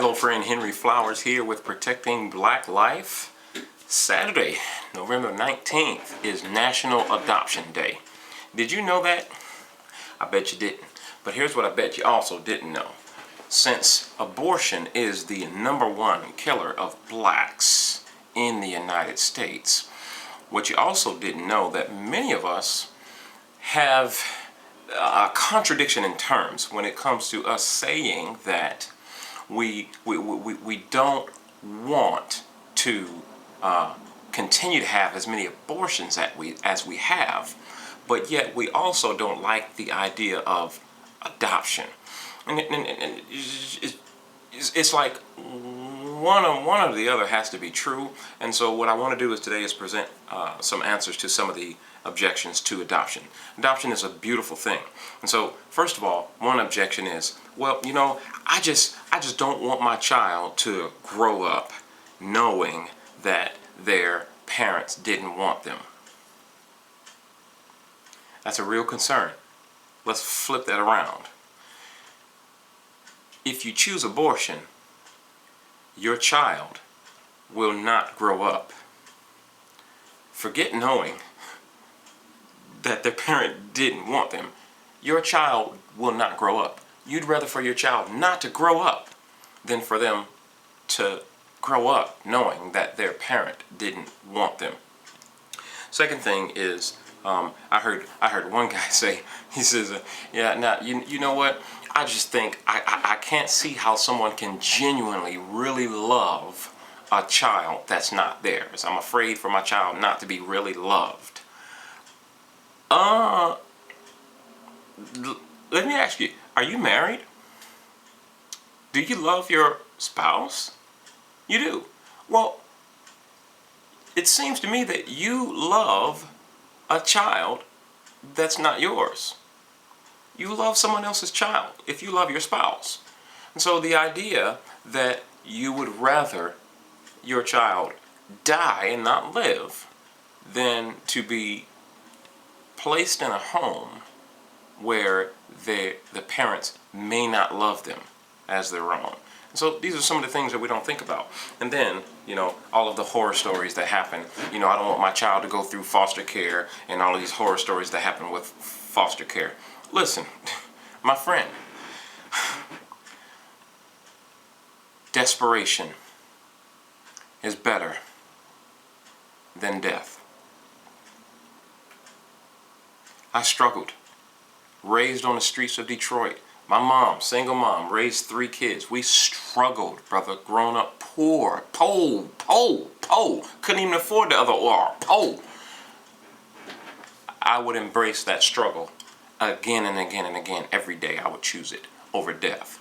Hello friend, Henry Flowers here with Protecting Black Life. Saturday, November 19th is National Adoption Day. Did you know that? I bet you didn't. But here's what I bet you also didn't know. Since abortion is the #1 killer of blacks in the United States, what you also didn't know that many of us have a contradiction in terms when it comes to us saying that we don't want to continue to have as many abortions as we have, but yet we also don't like the idea of adoption. And it's like one or the other has to be true. And so what I want to do today is present some answers to some of the objections to adoption. Adoption is a beautiful thing. And so first of all, one objection is, well, you know, I just don't want my child to grow up knowing that their parents didn't want them. That's a real concern. Let's flip that around. If you choose abortion, your child will not grow up. Forget knowing that their parent didn't want them. Your child will not grow up. You'd rather for your child not to grow up than for them to grow up knowing that their parent didn't want them. Second thing is, I heard one guy say, he says, yeah, now you know what? I just think I can't see how someone can genuinely really love a child that's not theirs. I'm afraid for my child not to be really loved. Let me ask you, are you married? Do you love your spouse? You do. Well, it seems to me that you love a child that's not yours. You love someone else's child if you love your spouse. And so the idea that you would rather your child die and not live than to be placed in a home where the parents may not love them as their own. So these are some of the things that we don't think about. And then, you know, all of the horror stories that happen. You know, I don't want my child to go through foster care and all of these horror stories that happen with foster care. Listen, my friend, desperation is better than death. I struggled, raised on the streets of Detroit. My mom, single mom, raised 3 kids. We struggled, brother, grown up poor, couldn't even afford the other R, I would embrace that struggle again and again and again. Every day I would choose it over death.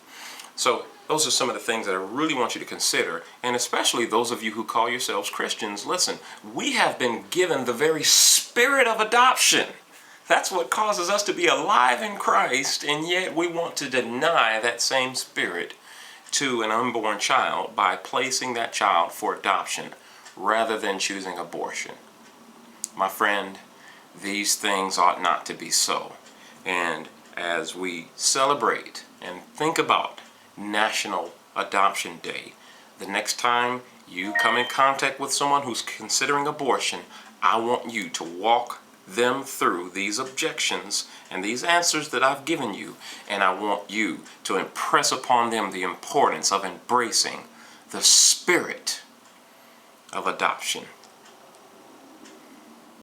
So those are some of the things that I really want you to consider, and especially those of you who call yourselves Christians. Listen, we have been given the very spirit of adoption. That's what causes us to be alive in Christ, and yet we want to deny that same spirit to an unborn child by placing that child for adoption rather than choosing abortion. My friend, these things ought not to be so. And as we celebrate and think about National Adoption Day, the next time you come in contact with someone who's considering abortion, I want you to walk them through these objections and these answers that I've given you, and I want you to impress upon them the importance of embracing the spirit of adoption.